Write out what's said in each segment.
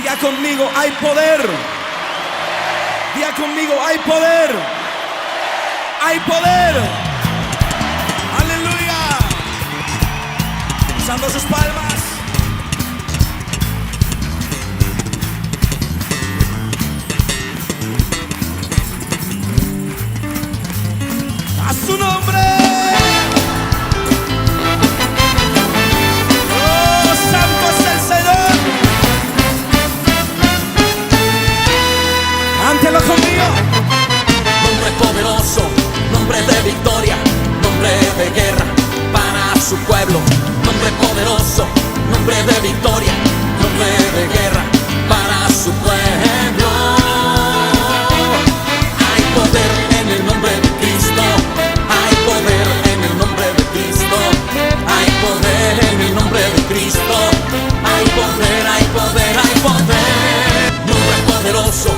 Diga conmigo, hay poder. Diga conmigo, hay poder. Hay poder. Aleluya. Usando sus palmas. A su nombre. Oh, santo es el Señor. Cántelo conmigo. Nombre poderoso, nombre de victoria, nombre de guerra para su pueblo. Nombre poderoso, nombre de victoria, nombre de guerra para su pueblo. Hay poder en el nombre de Cristo. Hay poder en el nombre de Cristo. Hay poder en el nombre de Cristo. Hay poder, hay poder, hay poder. Nombre poderoso,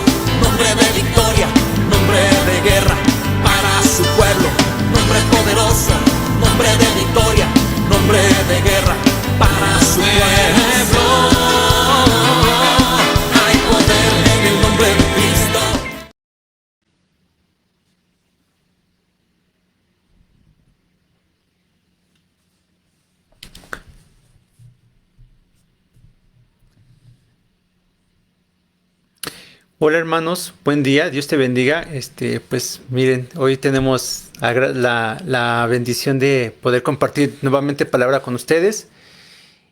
nombre de victoria, nombre de guerra para su pueblo. Nombre poderoso, nombre de victoria, nombre de guerra para su pueblo. Hay poder en el nombre de Cristo. Hola hermanos, buen día, Dios te bendiga. Pues miren, hoy tenemos la bendición de poder compartir nuevamente palabra con ustedes.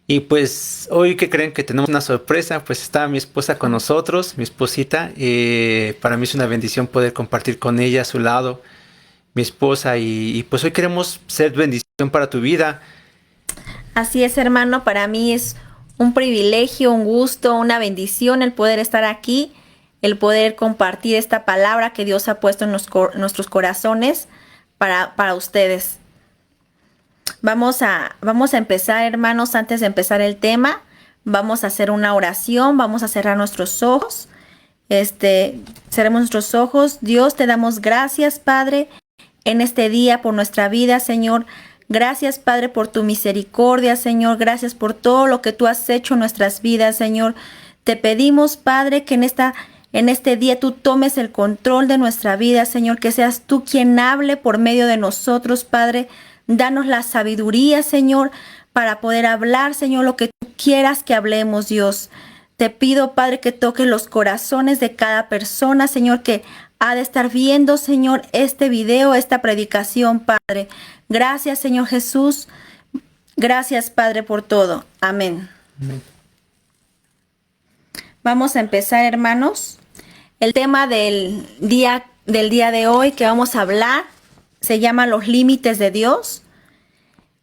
Y pues hoy que creen que tenemos una sorpresa, pues está mi esposa con nosotros, mi esposita. Para mí es una bendición poder compartir con ella a su lado, mi esposa. Y pues hoy queremos ser bendición para tu vida. Así es, hermano, para mí es un privilegio, un gusto, una bendición el poder estar aquí, el poder compartir esta palabra que Dios ha puesto en nuestros corazones para ustedes. Vamos a empezar, hermanos. Antes de empezar el tema, vamos a hacer una oración, vamos a cerrar nuestros ojos. Cerremos nuestros ojos. Dios, te damos gracias, Padre, en este día por nuestra vida, Señor. Gracias, Padre, por tu misericordia, Señor. Gracias por todo lo que tú has hecho en nuestras vidas, Señor. Te pedimos, Padre, que en este día tú tomes el control de nuestra vida, Señor, que seas tú quien hable por medio de nosotros, Padre. Danos la sabiduría, Señor, para poder hablar, Señor, lo que tú quieras que hablemos, Dios. Te pido, Padre, que toques los corazones de cada persona, Señor, que ha de estar viendo, Señor, este video, esta predicación, Padre. Gracias, Señor Jesús. Gracias, Padre, por todo. Amén. Amén. Vamos a empezar, hermanos. El tema del día de hoy que vamos a hablar se llama los límites de Dios.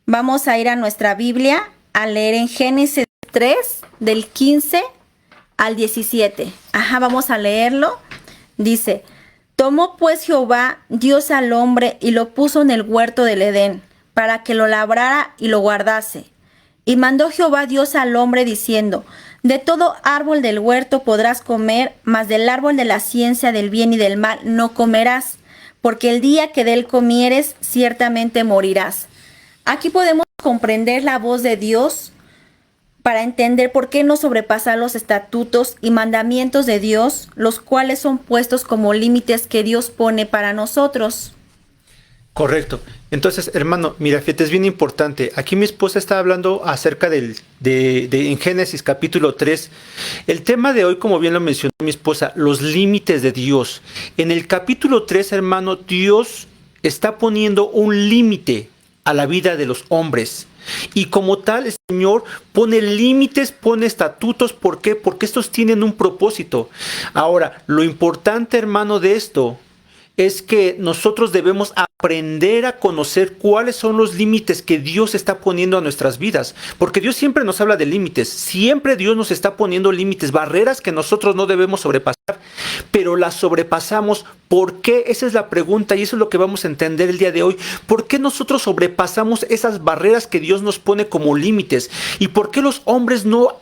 Vamos a ir a nuestra Biblia a leer en Génesis 3, del 15 al 17. Vamos a leerlo. Dice: tomó pues Jehová Dios al hombre y lo puso en el huerto del Edén, para que lo labrara y lo guardase. Y mandó Jehová Dios al hombre diciendo: de todo árbol del huerto podrás comer, mas del árbol de la ciencia del bien y del mal no comerás, porque el día que de él comieres, ciertamente morirás. Aquí podemos comprender la voz de Dios para entender por qué no sobrepasar los estatutos y mandamientos de Dios, los cuales son puestos como límites que Dios pone para nosotros. Correcto. Entonces, hermano, mira, fíjate, es bien importante. Aquí mi esposa está hablando acerca en Génesis capítulo 3. El tema de hoy, como bien lo mencionó mi esposa, los límites de Dios. En el capítulo 3, hermano, Dios está poniendo un límite a la vida de los hombres. Y como tal, el Señor pone límites, pone estatutos. ¿Por qué? Porque estos tienen un propósito. Ahora, lo importante, hermano, de esto es que nosotros debemos aprender a conocer cuáles son los límites que Dios está poniendo a nuestras vidas. Porque Dios siempre nos habla de límites. Siempre Dios nos está poniendo límites, barreras que nosotros no debemos sobrepasar, pero las sobrepasamos. ¿Por qué? Esa es la pregunta y eso es lo que vamos a entender el día de hoy. ¿Por qué nosotros sobrepasamos esas barreras que Dios nos pone como límites? ¿Y por qué los hombres no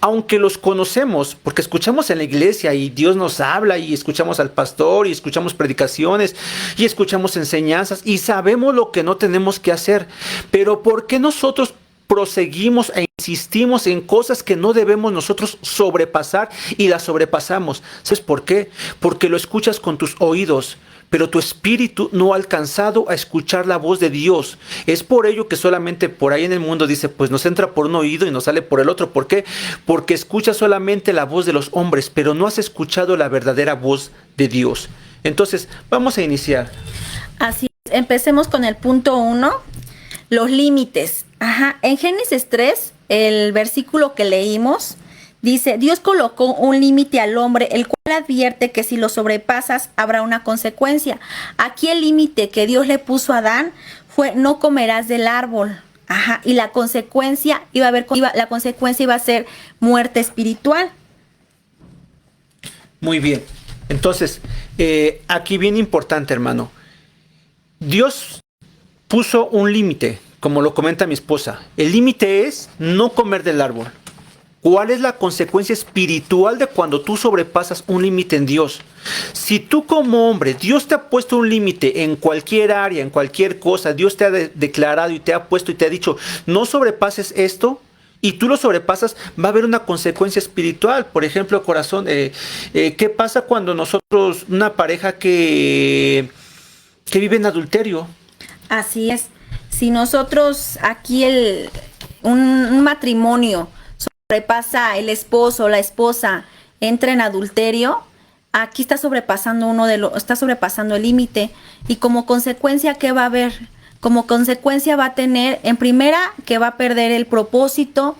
aunque los conocemos, porque escuchamos en la iglesia y Dios nos habla y escuchamos al pastor y escuchamos predicaciones y escuchamos enseñanzas y sabemos lo que no tenemos que hacer, pero ¿por qué nosotros proseguimos e insistimos en cosas que no debemos nosotros sobrepasar y las sobrepasamos. ¿Sabes por qué? Porque lo escuchas con tus oídos, pero tu espíritu no ha alcanzado a escuchar la voz de Dios. Es por ello que solamente por ahí en el mundo dice, pues nos entra por un oído y nos sale por el otro. ¿Por qué? Porque escuchas solamente la voz de los hombres, pero no has escuchado la verdadera voz de Dios. Entonces, vamos a iniciar. Así es, empecemos con el punto 1, los límites. En Génesis 3, el versículo que leímos, dice, Dios colocó un límite al hombre, el cual advierte que si lo sobrepasas habrá una consecuencia. Aquí el límite que Dios le puso a Adán fue, no comerás del árbol. Y la consecuencia iba a ser muerte espiritual. Muy bien. Entonces, aquí bien importante, hermano. Dios puso un límite, como lo comenta mi esposa. El límite es no comer del árbol. ¿Cuál es la consecuencia espiritual de cuando tú sobrepasas un límite en Dios? Si tú como hombre, Dios te ha puesto un límite en cualquier área, en cualquier cosa, Dios te ha declarado y te ha puesto y te ha dicho, no sobrepases esto, y tú lo sobrepasas, va a haber una consecuencia espiritual. Por ejemplo, corazón, ¿qué pasa cuando nosotros, una pareja que vive en adulterio? Así es. Si nosotros aquí un matrimonio sobrepasa, el esposo o la esposa entra en adulterio, aquí está sobrepasando el límite, y como consecuencia, ¿qué va a haber? Como consecuencia va a tener, en primera, que va a perder el propósito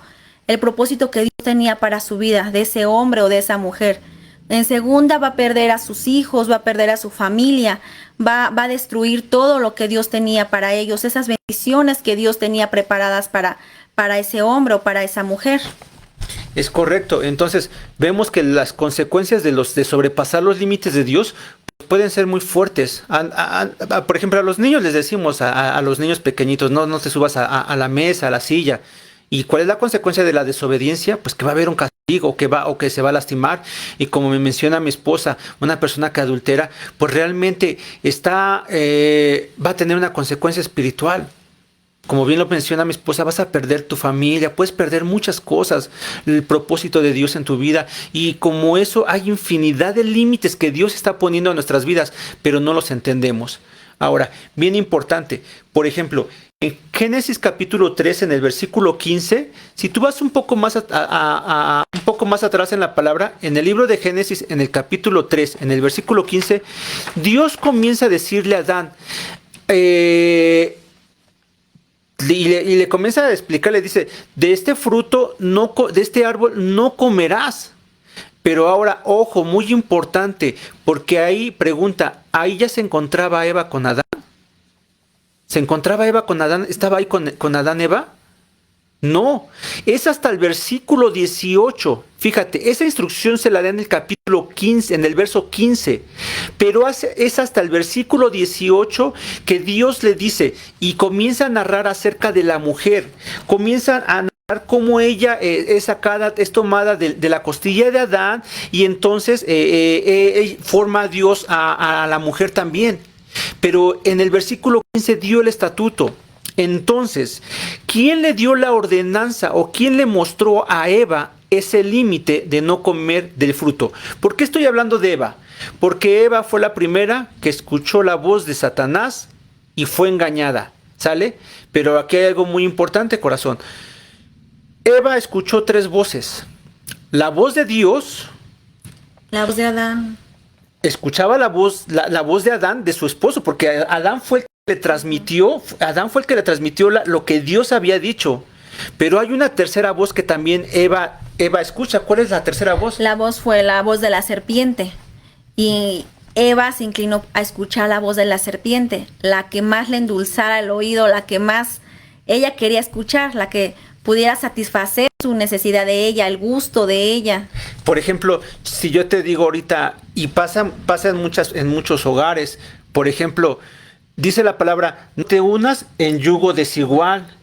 que Dios tenía para su vida, de ese hombre o de esa mujer. En segunda, va a perder a sus hijos, va a perder a su familia, va a destruir todo lo que Dios tenía para ellos, esas bendiciones que Dios tenía preparadas para ese hombre o para esa mujer. Es correcto. Entonces, vemos que las consecuencias de sobrepasar los límites de Dios pueden ser muy fuertes. Por ejemplo, a los niños les decimos, a los niños pequeñitos, no te subas a la mesa, a la silla. ¿Y cuál es la consecuencia de la desobediencia? Pues que va a haber un castigo, o que se va a lastimar. Y como me menciona mi esposa, una persona que adultera, pues realmente va a tener una consecuencia espiritual. Como bien lo menciona mi esposa, vas a perder tu familia, puedes perder muchas cosas, el propósito de Dios en tu vida. Y como eso, hay infinidad de límites que Dios está poniendo en nuestras vidas, pero no los entendemos. Ahora, bien importante, por ejemplo, en Génesis capítulo 3, en el versículo 15, si tú vas un poco más atrás en la palabra, en el libro de Génesis, en el capítulo 3, en el versículo 15, Dios comienza a decirle a Adán, y le comienza a explicar, le dice, de este fruto, de este árbol no comerás. Pero ahora, ojo, muy importante, porque ahí pregunta, ¿ahí ya se encontraba Eva con Adán? ¿Se encontraba Eva con Adán? ¿Estaba ahí con Adán Eva? No, es hasta el versículo 18. Fíjate, esa instrucción se la da en el capítulo 15, en el verso 15. Pero es hasta el versículo 18 que Dios le dice y comienza a narrar acerca de la mujer. Comienza a narrar cómo ella es tomada de la costilla de Adán y entonces forma a Dios a la mujer también. Pero en el versículo 15 dio el estatuto. Entonces, ¿quién le dio la ordenanza o quién le mostró a Eva ese límite de no comer del fruto? ¿Por qué estoy hablando de Eva? Porque Eva fue la primera que escuchó la voz de Satanás y fue engañada, ¿sale? Pero aquí hay algo muy importante, corazón. Eva escuchó 3 voces. La voz de Dios. La voz de Adán. Escuchaba la voz de Adán, de su esposo, porque Adán fue el que le transmitió lo que Dios había dicho. Pero hay una tercera voz que también Eva escucha. ¿Cuál es la tercera voz? La voz fue la voz de la serpiente. Y Eva se inclinó a escuchar la voz de la serpiente, la que más le endulzara el oído, la que más ella quería escuchar, la que pudiera satisfacer su necesidad de ella, el gusto de ella. Por ejemplo, si yo te digo ahorita, y pasa en muchos hogares, por ejemplo, dice la palabra, no te unas en yugo desigual.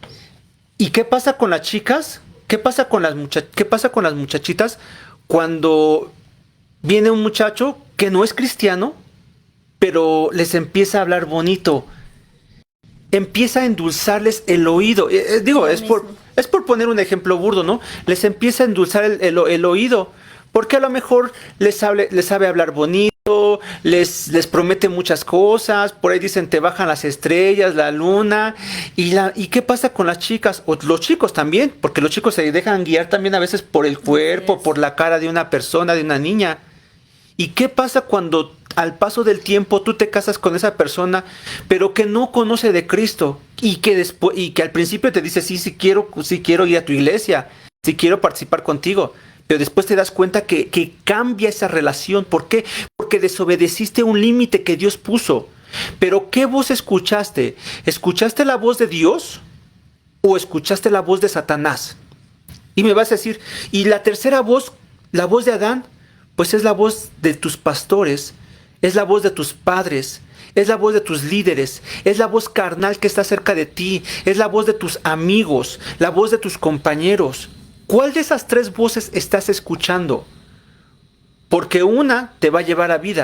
¿Y qué pasa con las chicas? ¿Qué pasa con las muchachitas cuando viene un muchacho que no es cristiano, pero les empieza a hablar bonito? Empieza a endulzarles el oído. Es por poner un ejemplo burdo, ¿no? Les empieza a endulzar el oído, porque a lo mejor les sabe hablar bonito, les promete muchas cosas, por ahí dicen te bajan las estrellas, la luna, ¿y qué pasa con las chicas? O los chicos también, porque los chicos se dejan guiar también a veces por el cuerpo, por la cara de una persona, de una niña. ¿Y qué pasa cuando al paso del tiempo tú te casas con esa persona, pero que no conoce de Cristo y que al principio te dice sí quiero ir a tu iglesia, sí quiero participar contigo, pero después te das cuenta que cambia esa relación? ¿Por qué? Porque desobedeciste un límite que Dios puso. Pero ¿qué voz escuchaste? ¿Escuchaste la voz de Dios o escuchaste la voz de Satanás? Y me vas a decir, ¿y la tercera voz, la voz de Adán? Pues es la voz de tus pastores, es la voz de tus padres, es la voz de tus líderes, es la voz carnal que está cerca de ti, es la voz de tus amigos, la voz de tus compañeros. ¿Cuál de esas tres voces estás escuchando? Porque una te va a llevar a vida,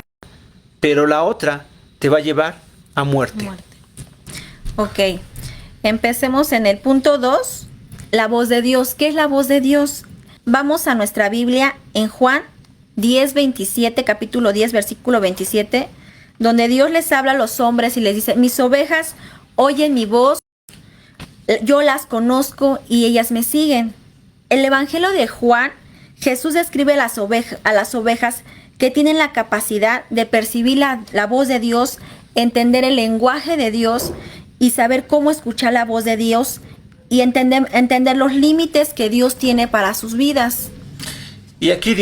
pero la otra te va a llevar a muerte. Ok, empecemos en el punto 2, la voz de Dios. ¿Qué es la voz de Dios? Vamos a nuestra Biblia en Juan 10:27, capítulo 10, versículo 27, donde Dios les habla a los hombres y les dice, mis ovejas oyen mi voz, yo las conozco y ellas me siguen. El Evangelio de Juan, Jesús describe a las ovejas que tienen la capacidad de percibir la voz de Dios, entender el lenguaje de Dios y saber cómo escuchar la voz de Dios y entender los límites que Dios tiene para sus vidas. Y aquí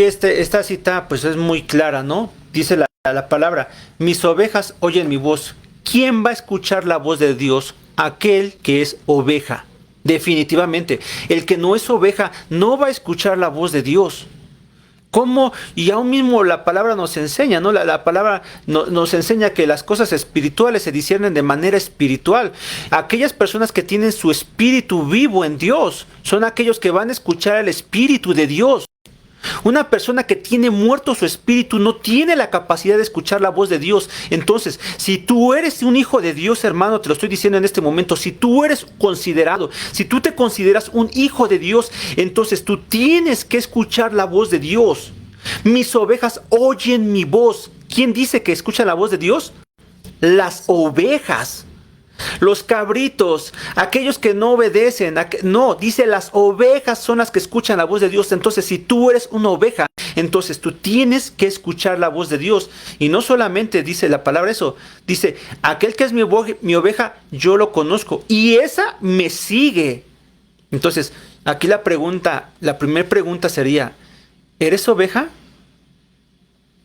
esta cita pues es muy clara, ¿no? Dice la palabra, mis ovejas oyen mi voz. ¿Quién va a escuchar la voz de Dios? Aquel que es oveja. Definitivamente, el que no es oveja no va a escuchar la voz de Dios. ¿Cómo? Y aún mismo la palabra nos enseña, ¿no? La palabra nos enseña que las cosas espirituales se disciernen de manera espiritual. Aquellas personas que tienen su espíritu vivo en Dios son aquellos que van a escuchar el espíritu de Dios. Una persona que tiene muerto su espíritu no tiene la capacidad de escuchar la voz de Dios. Entonces, si tú eres un hijo de Dios, hermano, te lo estoy diciendo en este momento, si tú eres considerado, si tú te consideras un hijo de Dios, entonces tú tienes que escuchar la voz de Dios. Mis ovejas oyen mi voz. ¿Quién dice que escucha la voz de Dios? Las ovejas. Los cabritos, aquellos que no obedecen, no, dice las ovejas son las que escuchan la voz de Dios. Entonces, si tú eres una oveja, entonces tú tienes que escuchar la voz de Dios. Y no solamente dice la palabra eso, dice, aquel que es mi oveja, yo lo conozco y esa me sigue. Entonces, aquí la primera pregunta sería, ¿eres oveja?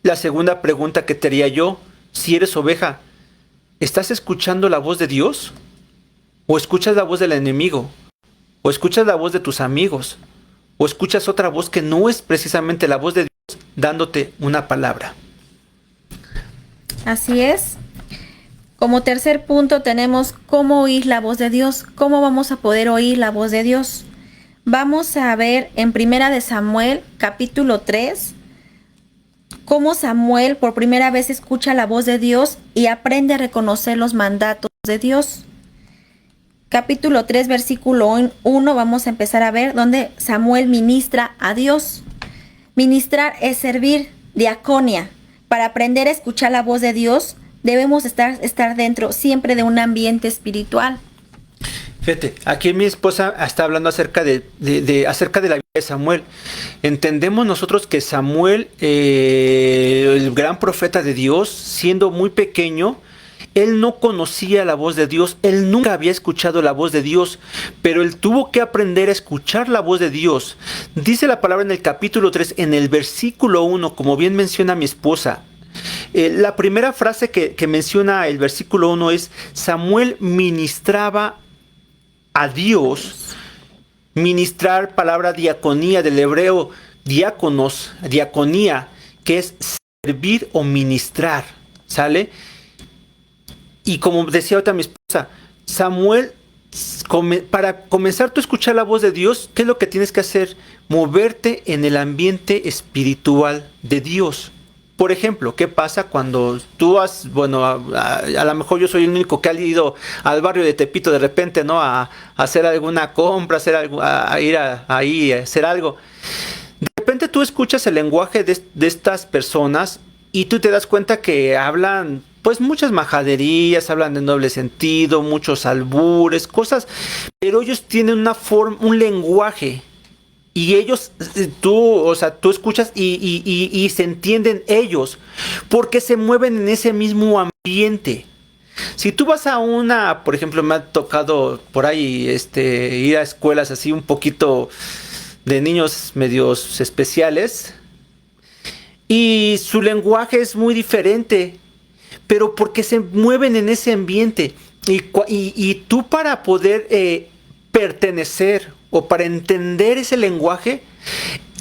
La segunda pregunta que te haría yo, si eres oveja, ¿estás escuchando la voz de Dios? ¿O escuchas la voz del enemigo? ¿O escuchas la voz de tus amigos? ¿O escuchas otra voz que no es precisamente la voz de Dios dándote una palabra? Así es. Como tercer punto tenemos cómo oír la voz de Dios. ¿Cómo vamos a poder oír la voz de Dios? Vamos a ver en 1 Samuel, capítulo 3, cómo Samuel por primera vez escucha la voz de Dios y aprende a reconocer los mandatos de Dios. Capítulo 3, versículo 1, vamos a empezar a ver donde Samuel ministra a Dios. Ministrar es servir, diaconia. Para aprender a escuchar la voz de Dios, debemos estar dentro siempre de un ambiente espiritual. Fíjate, aquí mi esposa está hablando acerca de la vida de Samuel. Entendemos nosotros que Samuel, el gran profeta de Dios, siendo muy pequeño, él no conocía la voz de Dios, él nunca había escuchado la voz de Dios, pero él tuvo que aprender a escuchar la voz de Dios. Dice la palabra en el capítulo 3, en el versículo 1, como bien menciona mi esposa, la primera frase que menciona el versículo 1 es, Samuel ministraba a Dios. Ministrar, palabra diaconía del hebreo diáconos, diaconía, que es servir o ministrar, ¿sale? Y como decía ahorita mi esposa, Samuel, para comenzar tú a escuchar la voz de Dios, ¿qué es lo que tienes que hacer? Moverte en el ambiente espiritual de Dios. Por ejemplo, ¿qué pasa cuando tú has, bueno, a lo mejor yo soy el único que ha ido al barrio de Tepito de repente, ¿no? A hacer alguna compra, hacer algo, a ir ahí a hacer algo. De repente tú escuchas el lenguaje de estas personas y tú te das cuenta que hablan, pues, muchas majaderías, hablan de doble sentido, muchos albures, cosas, pero ellos tienen una forma, un lenguaje. Y ellos, tú escuchas y se entienden ellos, porque se mueven en ese mismo ambiente. Si tú vas a una, por ejemplo, me ha tocado por ahí ir a escuelas así un poquito de niños medios especiales, y su lenguaje es muy diferente, pero porque se mueven en ese ambiente. Y tú, para poder pertenecer o para entender ese lenguaje,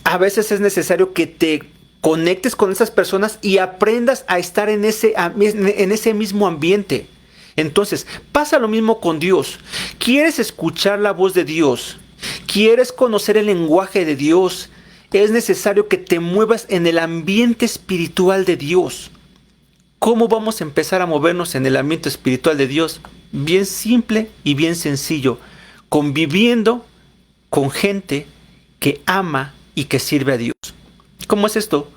a veces es necesario que te conectes con esas personas y aprendas a estar en ese mismo ambiente. Entonces, pasa lo mismo con Dios. ¿Quieres escuchar la voz de Dios? ¿Quieres conocer el lenguaje de Dios? Es necesario que te muevas en el ambiente espiritual de Dios. ¿Cómo vamos a empezar a movernos en el ambiente espiritual de Dios? Bien simple y bien sencillo. Conviviendo con gente que ama y que sirve a Dios. ¿Cómo es esto?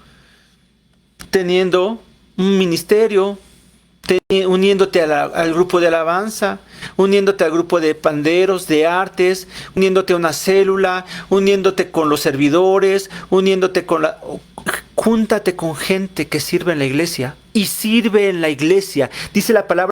Teniendo un ministerio, uniéndote al grupo de alabanza, uniéndote al grupo de panderos, de artes, uniéndote a una célula, uniéndote con los servidores, júntate con gente que sirve en la iglesia y sirve en la iglesia. Dice la palabra,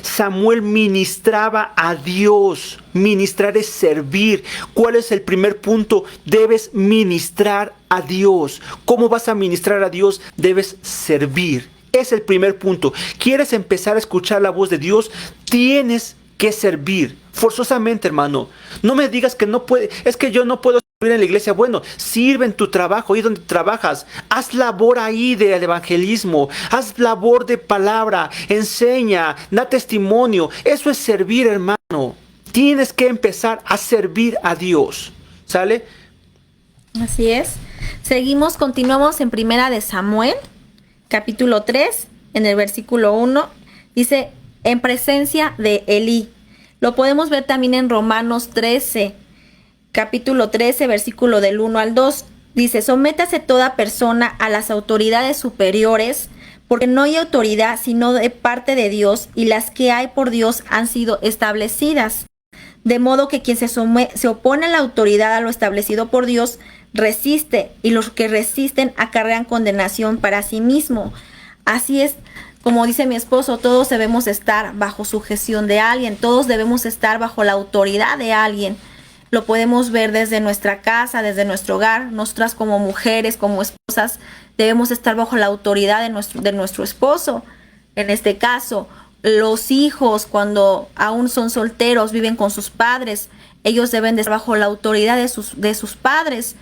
Samuel ministraba a Dios. Ministrar es servir. ¿Cuál es el primer punto? Debes ministrar a Dios. ¿Cómo vas a ministrar a Dios? Debes servir. Es el primer punto. ¿Quieres empezar a escuchar la voz de Dios? Tienes que servir. Forzosamente, hermano. No me digas que no puede. Es que yo no puedo servir en la iglesia. Bueno, sirve en tu trabajo, ahí donde trabajas. Haz labor ahí del evangelismo. Haz labor de palabra. Enseña, da testimonio. Eso es servir, hermano. Tienes que empezar a servir a Dios. ¿Sale? Así es. Continuamos en Primera de Samuel, capítulo 3, en el versículo 1. Dice, en presencia de Elí. Lo podemos ver también en Romanos 13, capítulo 13, versículo del 1 al 2. Dice, sométase toda persona a las autoridades superiores, porque no hay autoridad sino de parte de Dios, y las que hay por Dios han sido establecidas. De modo que quien se opone a la autoridad, a lo establecido por Dios, resiste, y los que resisten acarrean condenación para sí mismo. Así es, como dice mi esposo, todos debemos estar bajo sujeción de alguien, todos debemos estar bajo la autoridad de alguien. Lo podemos ver desde nuestra casa, desde nuestro hogar. Nosotras como mujeres, como esposas, debemos estar bajo la autoridad de nuestro esposo. En este caso, los hijos, cuando aún son solteros, viven con sus padres, ellos deben de estar bajo la autoridad de sus padres.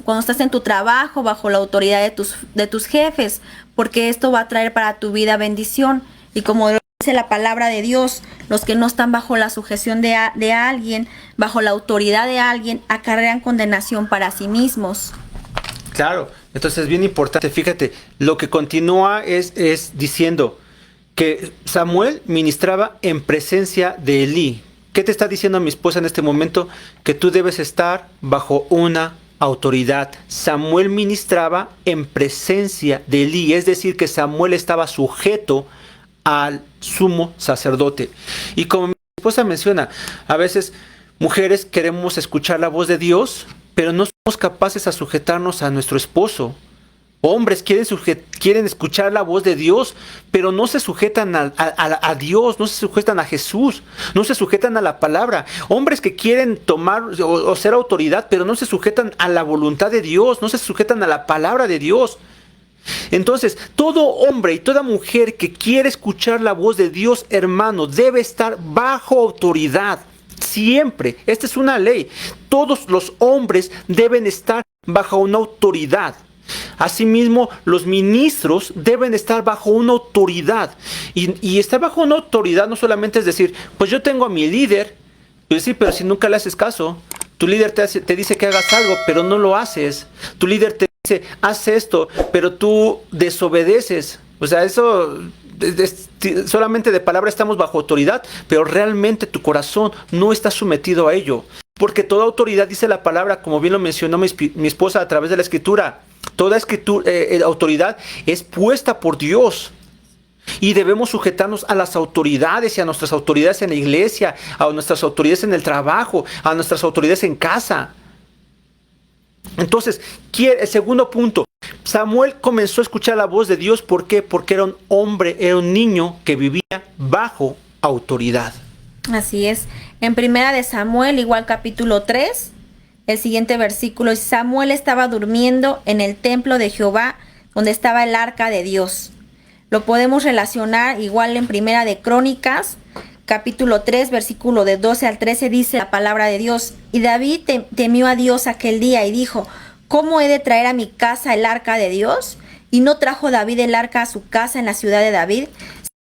Cuando estás en tu trabajo, bajo la autoridad de tus jefes, porque esto va a traer para tu vida bendición. Y como dice la palabra de Dios, los que no están bajo la sujeción de alguien, bajo la autoridad de alguien, acarrean condenación para sí mismos. Claro, entonces es bien importante, fíjate, lo que continúa es diciendo que Samuel ministraba en presencia de Elí. ¿Qué te está diciendo mi esposa en este momento? Que tú debes estar bajo una autoridad. Samuel ministraba en presencia de Elí, es decir, que Samuel estaba sujeto al sumo sacerdote. Y como mi esposa menciona, a veces mujeres queremos escuchar la voz de Dios, pero no somos capaces a sujetarnos a nuestro esposo. Hombres quieren escuchar la voz de Dios, pero no se sujetan a Dios, no se sujetan a Jesús, no se sujetan a la palabra. Hombres que quieren tomar o ser autoridad, pero no se sujetan a la voluntad de Dios, no se sujetan a la palabra de Dios. Entonces, todo hombre y toda mujer que quiere escuchar la voz de Dios, hermano, debe estar bajo autoridad. Siempre, esta es una ley. Todos los hombres deben estar bajo una autoridad. Asimismo, los ministros deben estar bajo una autoridad. Y estar bajo una autoridad no solamente es decir, pues yo tengo a mi líder, pues sí, pero si nunca le haces caso, tu líder te dice que hagas algo, pero no lo haces. Tu líder te dice, haz esto, pero tú desobedeces. O sea, eso solamente de palabra estamos bajo autoridad, pero realmente tu corazón no está sometido a ello. Porque toda autoridad, dice la palabra, como bien lo mencionó mi esposa a través de la escritura, toda autoridad es puesta por Dios. Y debemos sujetarnos a las autoridades y a nuestras autoridades en la iglesia, a nuestras autoridades en el trabajo, a nuestras autoridades en casa. Entonces, el segundo punto, Samuel comenzó a escuchar la voz de Dios. ¿Por qué? Porque era un hombre, era un niño que vivía bajo autoridad. Así es. En Primera de Samuel, igual capítulo 3, el siguiente versículo, Samuel estaba durmiendo en el templo de Jehová, donde estaba el arca de Dios. Lo podemos relacionar igual en Primera de Crónicas, capítulo 3, versículo de 12 al 13, dice la palabra de Dios. Y David temió a Dios aquel día y dijo, ¿cómo he de traer a mi casa el arca de Dios? Y no trajo David el arca a su casa en la ciudad de David,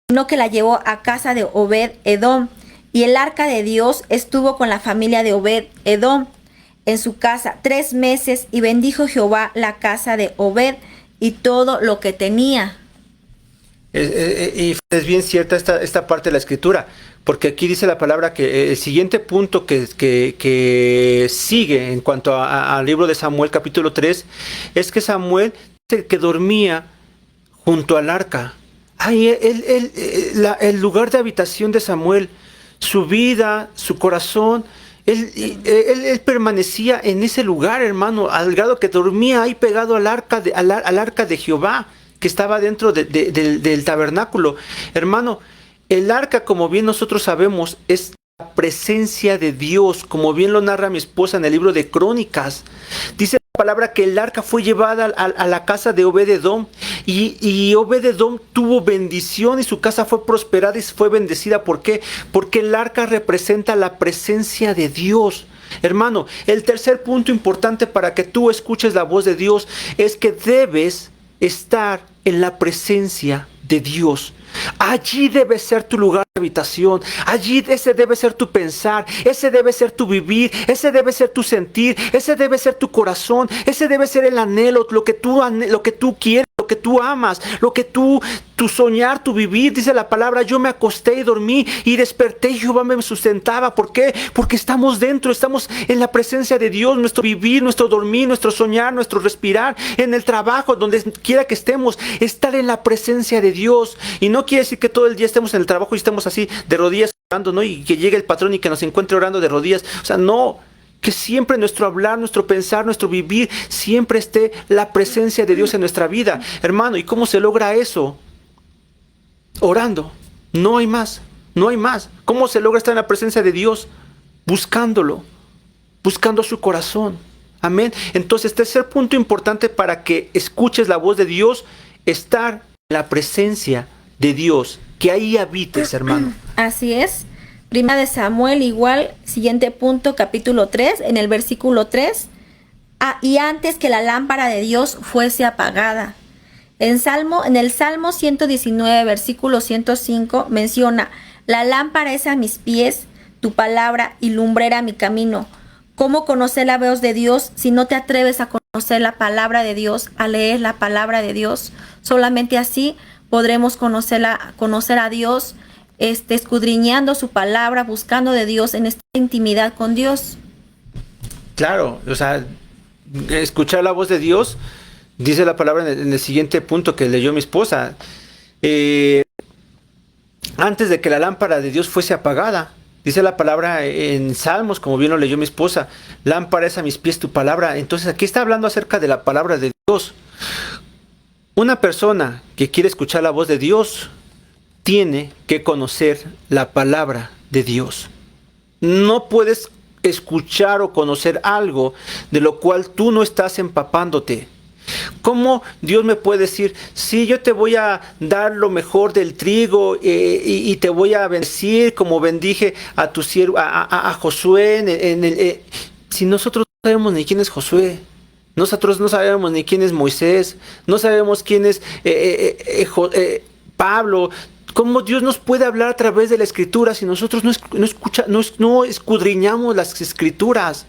sino que la llevó a casa de Obed-Edom. Y el arca de Dios estuvo con la familia de Obed-Edom en su casa 3 meses, y bendijo Jehová la casa de Obed y todo lo que tenía. Y es bien cierta esta parte de la escritura, porque aquí dice la palabra que el siguiente punto que sigue en cuanto al libro de Samuel capítulo 3 es que Samuel que dormía junto al arca. Ahí el lugar de habitación de Samuel, su vida, su corazón, él permanecía en ese lugar, hermano, al grado que dormía ahí pegado al arca de Jehová, que estaba dentro del tabernáculo. Hermano, el arca, como bien nosotros sabemos, es la presencia de Dios, como bien lo narra mi esposa en el libro de Crónicas. Dice la palabra que el arca fue llevada a la casa de Obed-Edom, y Obed-Edom tuvo bendición y su casa fue prosperada y fue bendecida. ¿Por qué? Porque el arca representa la presencia de Dios. Hermano, el tercer punto importante para que tú escuches la voz de Dios es que debes estar en la presencia de Dios. Allí debe ser tu lugar de habitación. Allí ese debe ser tu pensar, ese debe ser tu vivir, ese debe ser tu sentir, ese debe ser tu corazón, ese debe ser el anhelo, lo que tú quieres, lo que tú amas, lo que tu soñar, tu vivir. Dice la palabra, yo me acosté y dormí y desperté y Jehová me sustentaba. ¿Por qué? Porque estamos en la presencia de Dios. Nuestro vivir, nuestro dormir, nuestro soñar, nuestro respirar, en el trabajo, donde quiera que estemos, estar en la presencia de Dios. Y no quiere decir que todo el día estemos en el trabajo y estemos así de rodillas orando, ¿no? Y que llegue el patrón y que nos encuentre orando de rodillas. O sea, no. Que siempre nuestro hablar, nuestro pensar, nuestro vivir, siempre esté la presencia de Dios en nuestra vida. Hermano, ¿y cómo se logra eso? Orando. No hay más. No hay más. ¿Cómo se logra estar en la presencia de Dios? Buscándolo. Buscando su corazón. Amén. Entonces, tercer punto importante para que escuches la voz de Dios, estar en la presencia de Dios. Que ahí habites, hermano. Así es. Primera de Samuel, igual, siguiente punto, capítulo 3, en el versículo 3. Y antes que la lámpara de Dios fuese apagada. En el Salmo 119, versículo 105, menciona, la lámpara es a mis pies, tu palabra y lumbrera mi camino. ¿Cómo conocer la voz de Dios si no te atreves a conocer la palabra de Dios, a leer la palabra de Dios? Solamente así podremos conocer a Dios, escudriñando su palabra, buscando de Dios en esta intimidad con Dios. Claro, o sea, escuchar la voz de Dios, dice la palabra en el siguiente punto que leyó mi esposa, antes de que la lámpara de Dios fuese apagada. Dice la palabra en Salmos, como bien lo leyó mi esposa, lámpara es a mis pies tu palabra. Entonces aquí está hablando acerca de la palabra de Dios. Una persona que quiere escuchar la voz de Dios tiene que conocer la palabra de Dios. No puedes escuchar o conocer algo de lo cual tú no estás empapándote. ¿Cómo Dios me puede decir, sí, yo te voy a dar lo mejor del trigo y te voy a bendecir como bendije a tu siervo, a Josué? Si nosotros no sabemos ni quién es Josué, nosotros no sabemos ni quién es Moisés, no sabemos quién es Pablo. ¿Cómo Dios nos puede hablar a través de la Escritura si nosotros no escudriñamos las Escrituras?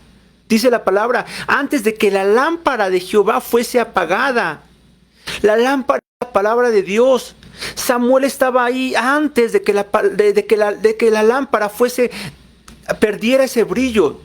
Dice la palabra, antes de que la lámpara de Jehová fuese apagada. La lámpara es la palabra de Dios. Samuel estaba ahí antes de que la lámpara perdiera ese brillo.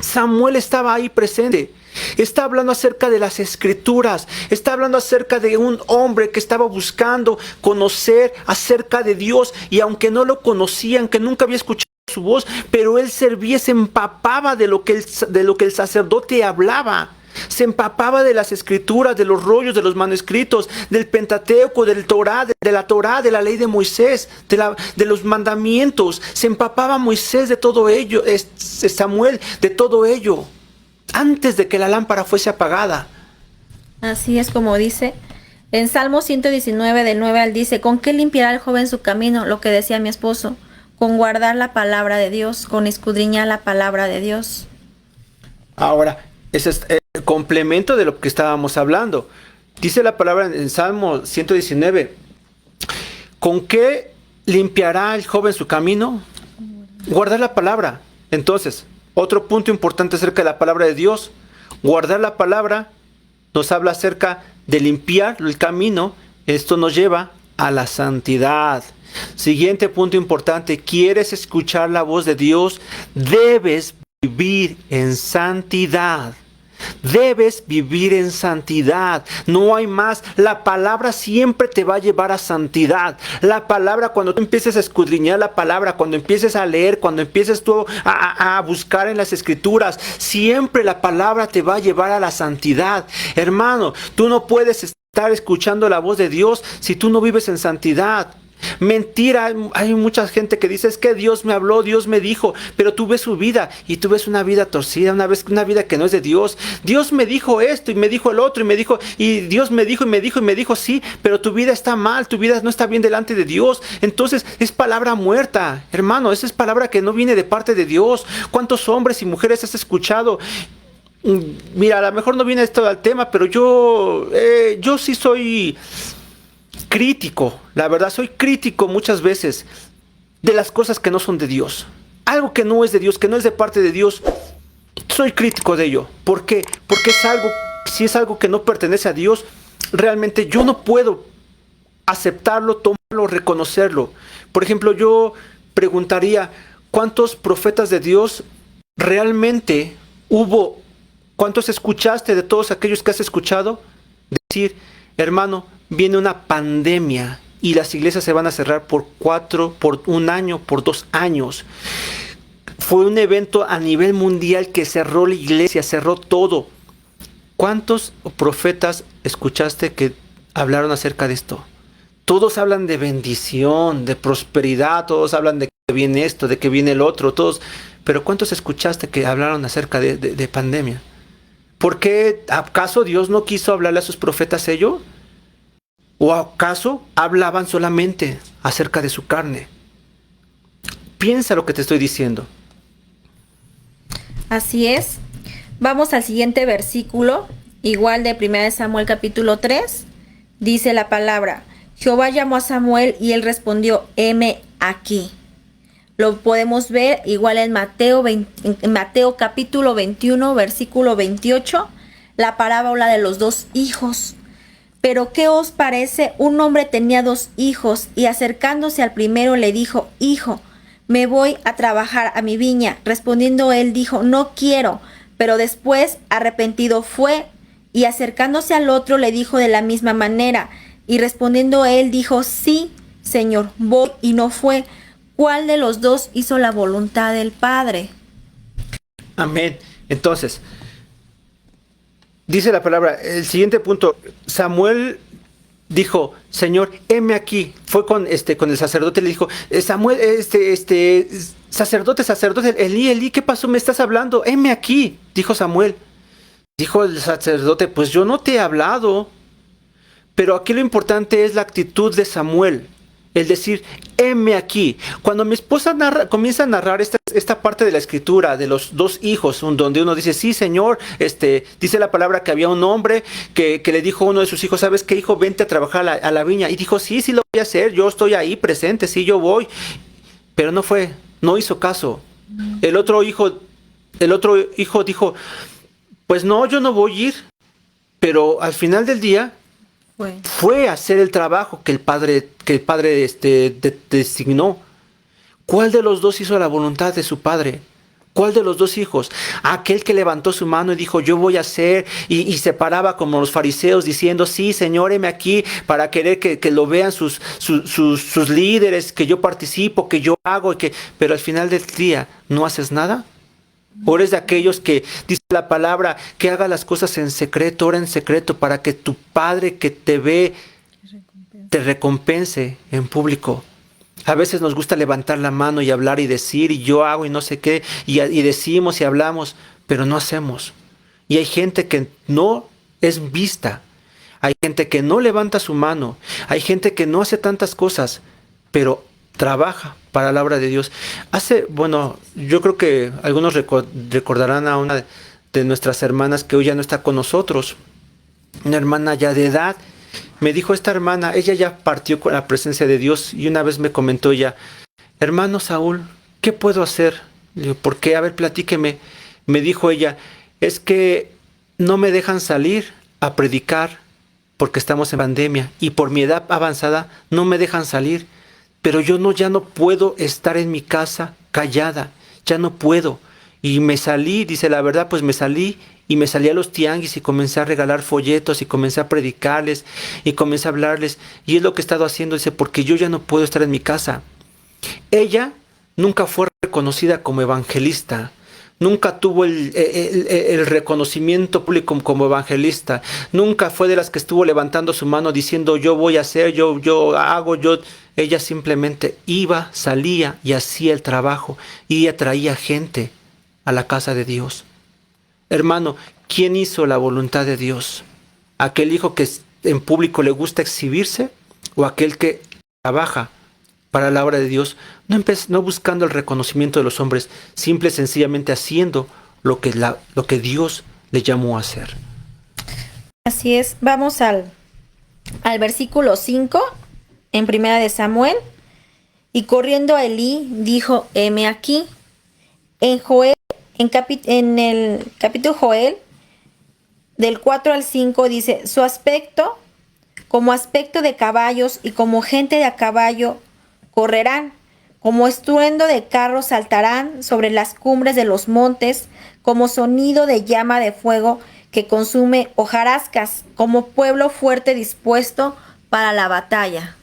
Samuel estaba ahí presente. Está hablando acerca de las escrituras. Está hablando acerca de un hombre que estaba buscando conocer acerca de Dios. Y aunque no lo conocían, que nunca había escuchado su voz, pero él servía, se empapaba de lo que el sacerdote hablaba. Se empapaba de las escrituras, de los rollos, de los manuscritos, del Pentateuco, del Torá, de la Torá, de la ley de Moisés, de los mandamientos. Se empapaba Moisés de todo ello, Samuel de todo ello, antes de que la lámpara fuese apagada. Así es como dice en Salmo 119 del 9 al dice, ¿con qué limpiará el joven su camino? Lo que decía mi esposo, con guardar la palabra de Dios, con escudriñar la palabra de Dios. Ahora, ese es el complemento de lo que estábamos hablando. Dice la palabra en Salmo 119, ¿con qué limpiará el joven su camino? Guardar la palabra. Entonces, otro punto importante acerca de la palabra de Dios, guardar la palabra nos habla acerca de limpiar el camino. Esto nos lleva a la santidad. Siguiente punto importante, ¿quieres escuchar la voz de Dios? Debes vivir en santidad. Debes vivir en santidad. No hay más. La palabra siempre te va a llevar a santidad. La palabra, cuando tú empieces a escudriñar la palabra, cuando empieces a leer, cuando empieces tú a buscar en las escrituras, siempre la palabra te va a llevar a la santidad. Hermano, tú no puedes estar escuchando la voz de Dios si tú no vives en santidad. Mentira, hay mucha gente que dice, es que Dios me habló, Dios me dijo, pero tú ves su vida y tú ves una vida torcida, una vida que no es de Dios. Dios me dijo esto y me dijo el otro y Dios me dijo y me dijo sí, pero tu vida está mal, tu vida no está bien delante de Dios. Entonces es palabra muerta, hermano, esa es palabra que no viene de parte de Dios. ¿Cuántos hombres y mujeres has escuchado? Mira, a lo mejor no viene esto al tema, pero yo sí soy crítico, la verdad, soy crítico muchas veces de las cosas que no son de Dios. Algo que no es de Dios, que no es de parte de Dios, soy crítico de ello. ¿Por qué? Porque si es algo que no pertenece a Dios, realmente yo no puedo aceptarlo, tomarlo, reconocerlo. Por ejemplo, yo preguntaría, ¿cuántos profetas de Dios realmente hubo? ¿Cuántos escuchaste de todos aquellos que has escuchado? Decir, hermano, viene una pandemia y las iglesias se van a cerrar por 1 año, por 2 años. Fue un evento a nivel mundial que cerró la iglesia, cerró todo. ¿Cuántos profetas escuchaste que hablaron acerca de esto? Todos hablan de bendición, de prosperidad, todos hablan de que viene esto, de que viene el otro, todos. Pero ¿cuántos escuchaste que hablaron acerca de pandemia? ¿Por qué? ¿Acaso Dios no quiso hablarle a sus profetas ello? ¿O acaso hablaban solamente acerca de su carne? Piensa lo que te estoy diciendo. Así es. Vamos al siguiente versículo, igual de 1 Samuel capítulo 3. Dice la palabra, Jehová llamó a Samuel y él respondió, heme aquí. Lo podemos ver igual en Mateo capítulo 21, versículo 28, la parábola de los 2 hijos. Pero ¿qué os parece? Un hombre tenía 2 hijos y acercándose al primero le dijo, hijo, me voy a trabajar a mi viña. Respondiendo él dijo, no quiero. Pero después arrepentido fue y acercándose al otro le dijo de la misma manera. Y respondiendo él dijo, sí, Señor, voy, y no fue. ¿Cuál de los 2 hizo la voluntad del Padre? Amén. Entonces, dice la palabra, el siguiente punto, Samuel dijo, Señor, heme aquí. Fue con el sacerdote, le dijo, Samuel, sacerdote, Elí, ¿qué pasó? ¿Me estás hablando? Heme aquí, dijo Samuel. Dijo el sacerdote, pues yo no te he hablado. Pero aquí lo importante es la actitud de Samuel. El decir, heme aquí. Cuando mi esposa comienza a narrar esta parte de la escritura de los 2 hijos, donde uno dice, sí, Señor, dice la palabra que había un hombre que le dijo a uno de sus hijos, ¿sabes qué, hijo? Vente a trabajar a la viña. Y dijo, sí, lo voy a hacer, yo estoy ahí presente, sí, yo voy. Pero no hizo caso. El otro hijo el otro hijo dijo, pues no, yo no voy a ir, pero al final del día fue a hacer el trabajo que el padre designó. ¿Cuál de los dos hizo la voluntad de su padre? ¿Cuál de los dos hijos? Aquel que levantó su mano y dijo, yo voy a hacer, y se paraba como los fariseos diciendo, sí, Señor, heme aquí, para querer que lo vean sus líderes, que yo participo, que yo hago, pero al final del día no haces nada. ¿O eres de aquellos que dice la palabra que haga las cosas en secreto, ora en secreto, para que tu Padre que te ve te recompense en público? A veces nos gusta levantar la mano y hablar y decir, y yo hago y no sé qué, y decimos y hablamos, pero no hacemos. Y hay gente que no es vista, hay gente que no levanta su mano, hay gente que no hace tantas cosas, pero trabaja para la obra de Dios. Yo creo que algunos recordarán a una de nuestras hermanas que hoy ya no está con nosotros, una hermana ya de edad. Me dijo esta hermana, ella ya partió con la presencia de Dios, y una vez me comentó ella, hermano Saúl, ¿qué puedo hacer? Le digo, ¿por qué? A ver, platíqueme. Me dijo ella, es que no me dejan salir a predicar porque estamos en pandemia, y por mi edad avanzada no me dejan salir, pero yo ya no puedo estar en mi casa callada, ya no puedo. Y me salí, dice la verdad, pues me salí a los tianguis y comencé a regalar folletos y comencé a predicarles y comencé a hablarles. Y es lo que he estado haciendo, dice, porque yo ya no puedo estar en mi casa. Ella nunca fue reconocida como evangelista. Nunca tuvo el reconocimiento público como evangelista. Nunca fue de las que estuvo levantando su mano diciendo yo voy a hacer, yo hago, yo. Ella simplemente iba, salía y hacía el trabajo. Y ella traía gente a la casa de Dios. Hermano, ¿quién hizo la voluntad de Dios? ¿Aquel hijo que en público le gusta exhibirse? ¿O aquel que trabaja para la obra de Dios? No buscando el reconocimiento de los hombres, simple y sencillamente haciendo lo que Dios le llamó a hacer. Así es. Vamos al versículo 5 en Primera de Samuel. Y corriendo a Elí, dijo, heme aquí. En Joel, en el capítulo Joel, del 4 al 5, dice, su aspecto, como aspecto de caballos y como gente de a caballo, correrán, como estruendo de carros saltarán sobre las cumbres de los montes, como sonido de llama de fuego que consume hojarascas, como pueblo fuerte dispuesto para la batalla.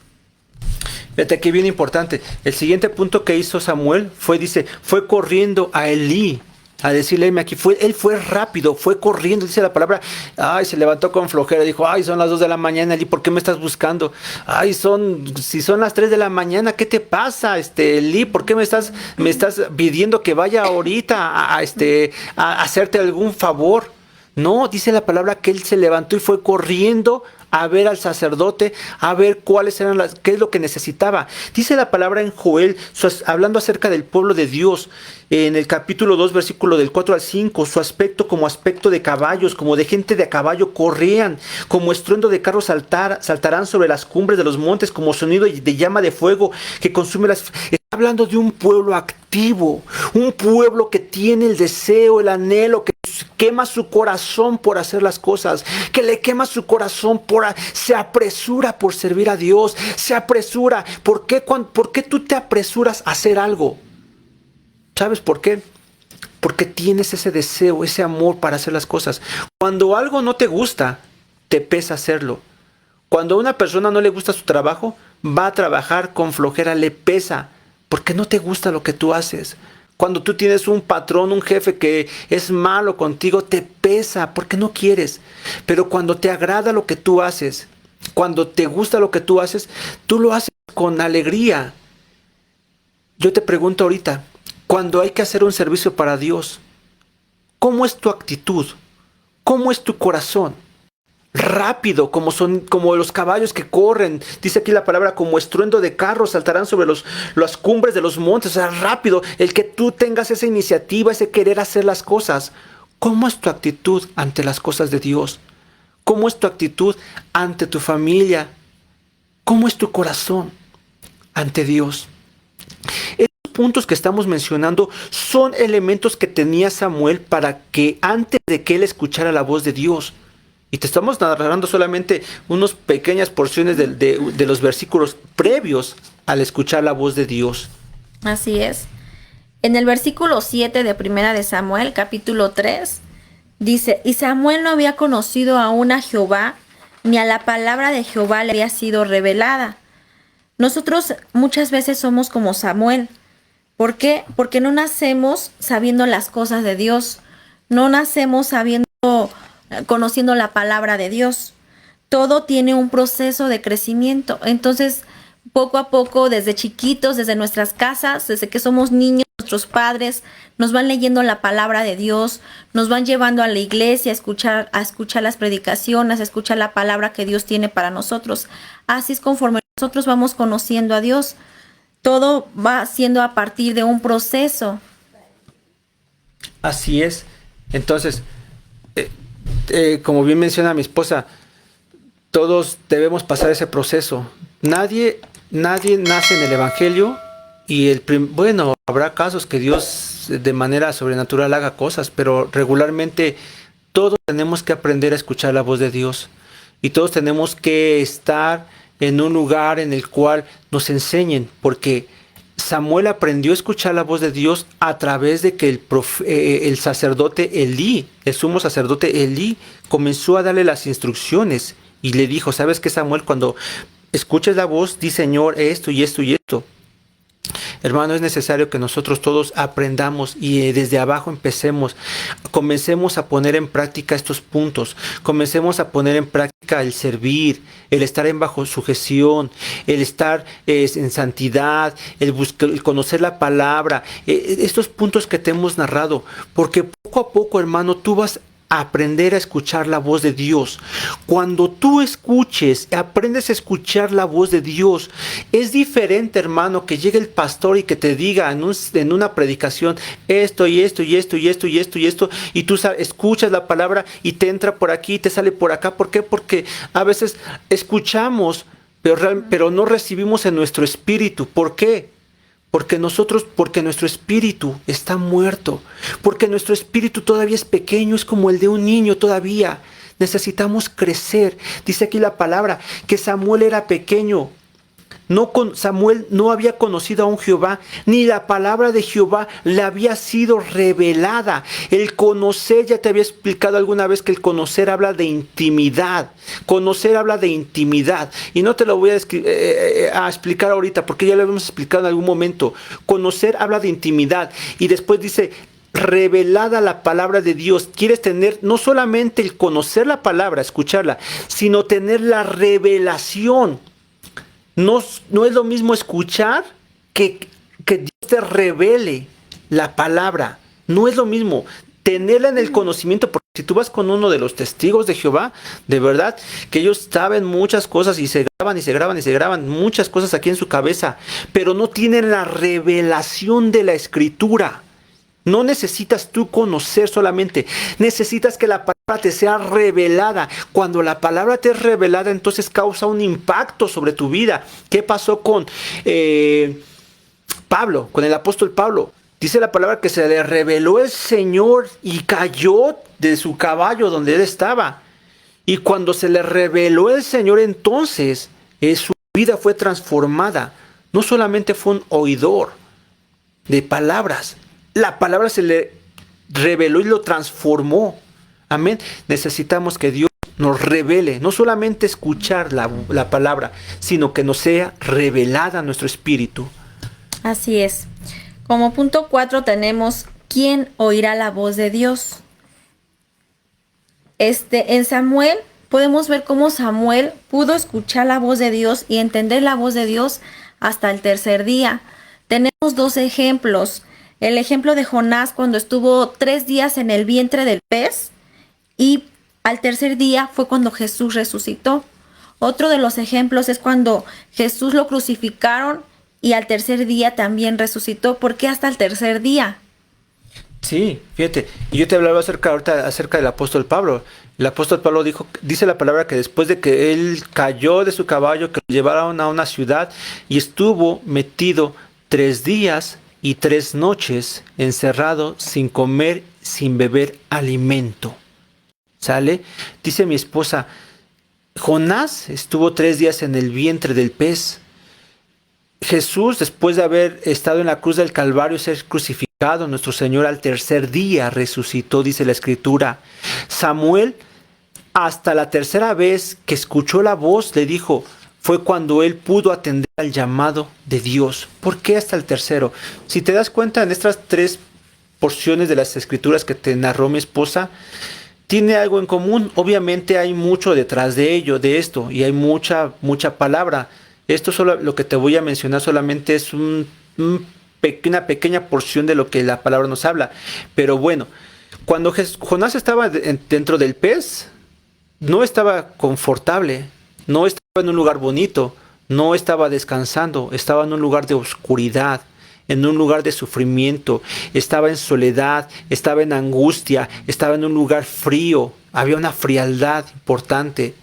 Fíjate aquí bien importante. El siguiente punto que hizo Samuel fue corriendo a Elí a decirle, aquí él fue rápido, fue corriendo, dice la palabra, se levantó con flojera, dijo, son las 2 de la mañana, Elí, ¿por qué me estás buscando? Si son las 3 de la mañana, ¿qué te pasa, Elí? ¿Por qué me estás pidiendo que vaya ahorita a hacerte algún favor? No, dice la palabra que él se levantó y fue corriendo a ver al sacerdote, a ver qué es lo que necesitaba. Dice la palabra en Joel, hablando acerca del pueblo de Dios, en el capítulo 2, versículo del 4 al 5, su aspecto como aspecto de caballos, como de gente de a caballo corrían, como estruendo de carros saltarán sobre las cumbres de los montes, como sonido de llama de fuego que consume las... Está hablando de un pueblo activo, un pueblo que tiene el deseo, el anhelo, que quema su corazón por hacer las cosas, que le quema su corazón se apresura por servir a Dios, se apresura. ¿Por qué tú te apresuras a hacer algo? ¿Sabes por qué? Porque tienes ese deseo, ese amor para hacer las cosas. Cuando algo no te gusta, te pesa hacerlo. Cuando a una persona no le gusta su trabajo, va a trabajar con flojera, le pesa, porque no te gusta lo que tú haces. Cuando tú tienes un patrón, un jefe que es malo contigo, te pesa porque no quieres. Pero cuando te agrada lo que tú haces, cuando te gusta lo que tú haces, tú lo haces con alegría. Yo te pregunto ahorita, cuando hay que hacer un servicio para Dios, ¿cómo es tu actitud? ¿Cómo es tu corazón? Rápido, como los caballos que corren. Dice aquí la palabra, como estruendo de carros saltarán sobre las cumbres de los montes. O sea, rápido, el que tú tengas esa iniciativa, ese querer hacer las cosas. ¿Cómo es tu actitud ante las cosas de Dios? ¿Cómo es tu actitud ante tu familia? ¿Cómo es tu corazón ante Dios? Estos puntos que estamos mencionando son elementos que tenía Samuel para que antes de que él escuchara la voz de Dios. Y te estamos narrando solamente unas pequeñas porciones de los versículos previos al escuchar la voz de Dios. Así es. En el versículo 7 de Primera de Samuel, capítulo 3, dice: y Samuel no había conocido aún a Jehová, ni a la palabra de Jehová le había sido revelada. Nosotros muchas veces somos como Samuel. ¿Por qué? Porque no nacemos sabiendo las cosas de Dios. No nacemos conociendo la palabra de Dios. Todo tiene un proceso de crecimiento. Entonces, poco a poco, desde chiquitos, desde nuestras casas, desde que somos niños, nuestros padres nos van leyendo la palabra de Dios, nos van llevando a la iglesia a escuchar las predicaciones, a escuchar la palabra que Dios tiene para nosotros. Así es conforme nosotros vamos conociendo a Dios. Todo va siendo a partir de un proceso. Así es. Entonces, como bien menciona mi esposa, todos debemos pasar ese proceso. Nadie nace en el Evangelio y bueno, habrá casos que Dios de manera sobrenatural haga cosas, pero regularmente todos tenemos que aprender a escuchar la voz de Dios y todos tenemos que estar en un lugar en el cual nos enseñen, porque Samuel aprendió a escuchar la voz de Dios a través de que el sacerdote Elí, el sumo sacerdote Elí, comenzó a darle las instrucciones y le dijo: ¿sabes qué, Samuel? Cuando escuches la voz, di Señor esto y esto y esto. Hermano, es necesario que nosotros todos aprendamos y desde abajo comencemos a poner en práctica estos puntos, comencemos a poner en práctica el servir, el estar en bajo sujeción, el estar en santidad, el conocer la palabra, estos puntos que te hemos narrado, porque poco a poco, hermano, tú vas aprender a escuchar la voz de Dios. Cuando tú aprendes a escuchar la voz de Dios, es diferente, hermano, que llegue el pastor y que te diga en una predicación esto y esto y esto y esto y esto y esto, y tú escuchas la palabra y te entra por aquí y te sale por acá. ¿Por qué? Porque a veces escuchamos, pero no recibimos en nuestro espíritu. ¿Por qué? Porque nuestro espíritu está muerto, porque nuestro espíritu todavía es pequeño, es como el de un niño todavía. Necesitamos crecer. Dice aquí la palabra que Samuel era pequeño. Samuel no había conocido a un Jehová, ni la palabra de Jehová le había sido revelada. El conocer, ya te había explicado alguna vez que el conocer habla de intimidad. Conocer habla de intimidad. Y no te lo voy a explicar ahorita, porque ya lo hemos explicado en algún momento. Conocer habla de intimidad. Y después dice: revelada la palabra de Dios. Quieres tener no solamente el conocer la palabra, escucharla, sino tener la revelación. No es lo mismo escuchar que Dios te revele la palabra. No es lo mismo tenerla en el conocimiento, porque si tú vas con uno de los testigos de Jehová, de verdad, que ellos saben muchas cosas y se graban muchas cosas aquí en su cabeza, pero no tienen la revelación de la Escritura. No necesitas tú conocer solamente, necesitas que la palabra te sea revelada. Cuando la palabra te es revelada, entonces causa un impacto sobre tu vida. ¿Qué pasó con Pablo, con el apóstol Pablo? Dice la palabra que se le reveló el Señor y cayó de su caballo donde él estaba. Y cuando se le reveló el Señor, entonces su vida fue transformada. No solamente fue un oidor de palabras, la palabra se le reveló y lo transformó. Amén. Necesitamos que Dios nos revele, no solamente escuchar la palabra, sino que nos sea revelada a nuestro espíritu. Así es. Como punto 4 tenemos: ¿quién oirá la voz de Dios? En Samuel podemos ver cómo Samuel pudo escuchar la voz de Dios y entender la voz de Dios hasta el tercer día. Tenemos dos ejemplos. El ejemplo de Jonás, cuando estuvo 3 días en el vientre del pez, y al tercer día fue cuando Jesús resucitó. Otro de los ejemplos es cuando Jesús lo crucificaron y al tercer día también resucitó. ¿Por qué hasta el tercer día? Sí, fíjate, y yo te hablaba acerca del apóstol Pablo. El apóstol Pablo dice la palabra que después de que él cayó de su caballo, que lo llevaron a una ciudad y estuvo metido 3 días y 3 noches encerrado sin comer, sin beber alimento. ¿Sale? Dice mi esposa, Jonás estuvo 3 días en el vientre del pez. Jesús, después de haber estado en la cruz del Calvario y ser crucificado, nuestro Señor al tercer día resucitó, dice la Escritura. Samuel, hasta la tercera vez que escuchó la voz, le dijo, fue cuando él pudo atender al llamado de Dios. ¿Por qué hasta el tercero? Si te das cuenta, en estas 3 porciones de las Escrituras que te narró mi esposa, tiene algo en común. Obviamente hay mucho detrás de ello, de esto, y hay mucha palabra. Esto solo, lo que te voy a mencionar solamente es una pequeña porción de lo que la palabra nos habla. Pero bueno, cuando Jonás estaba dentro del pez, no estaba confortable, no estaba en un lugar bonito, no estaba descansando, estaba en un lugar de oscuridad, en un lugar de sufrimiento, estaba en soledad, estaba en angustia, estaba en un lugar frío, había una frialdad importante.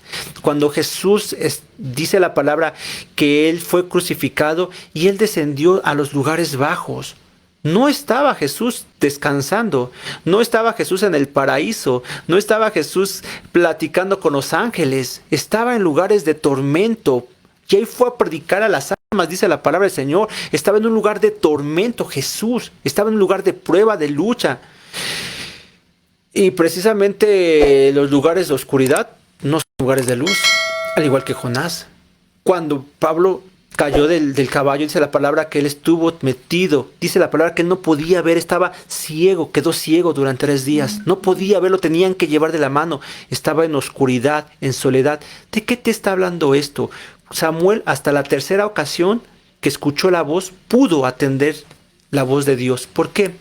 Cuando Jesús dice la palabra que Él fue crucificado y Él descendió a los lugares bajos, no estaba Jesús descansando, no estaba Jesús en el paraíso, no estaba Jesús platicando con los ángeles, estaba en lugares de tormento. Y ahí fue a predicar a las almas, dice la palabra del Señor. Estaba en un lugar de tormento Jesús, estaba en un lugar de prueba, de lucha. Y precisamente los lugares de oscuridad no son lugares de luz, al igual que Jonás. Cuando Pablo cayó del caballo, dice la palabra que él estuvo metido, dice la palabra que él no podía ver, estaba ciego, quedó ciego durante 3 días, no podía ver, lo tenían que llevar de la mano, estaba en oscuridad, en soledad. ¿De qué te está hablando esto? Samuel, hasta la tercera ocasión que escuchó la voz, pudo atender la voz de Dios. ¿Por qué?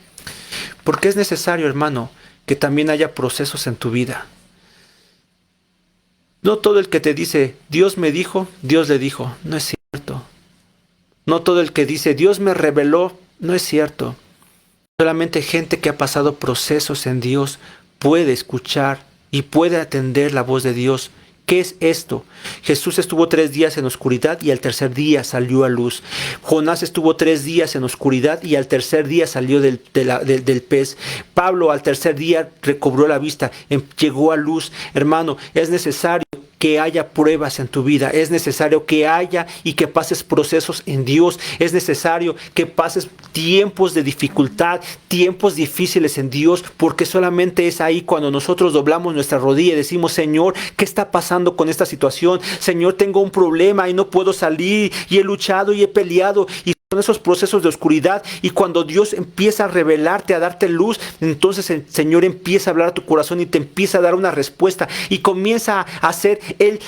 Porque es necesario, hermano, que también haya procesos en tu vida. No todo el que te dice, Dios me dijo, Dios le dijo, no es cierto. No todo el que dice, Dios me reveló, no es cierto. Solamente gente que ha pasado procesos en Dios puede escuchar y puede atender la voz de Dios. ¿Qué es esto? Jesús estuvo 3 días en oscuridad y al tercer día salió a luz. Jonás estuvo 3 días en oscuridad y al tercer día salió del pez. Pablo al tercer día recobró la vista, llegó a luz. Hermano, es necesario que haya pruebas en tu vida, es necesario que haya y que pases procesos en Dios, es necesario que pases tiempos de dificultad, tiempos difíciles en Dios, porque solamente es ahí cuando nosotros doblamos nuestra rodilla y decimos, Señor, ¿qué está pasando con esta situación? Señor, tengo un problema y no puedo salir, y he luchado y he peleado, y son esos procesos de oscuridad, y cuando Dios empieza a revelarte, a darte luz, entonces el Señor empieza a hablar a tu corazón y te empieza a dar una respuesta, y comienza a hacer el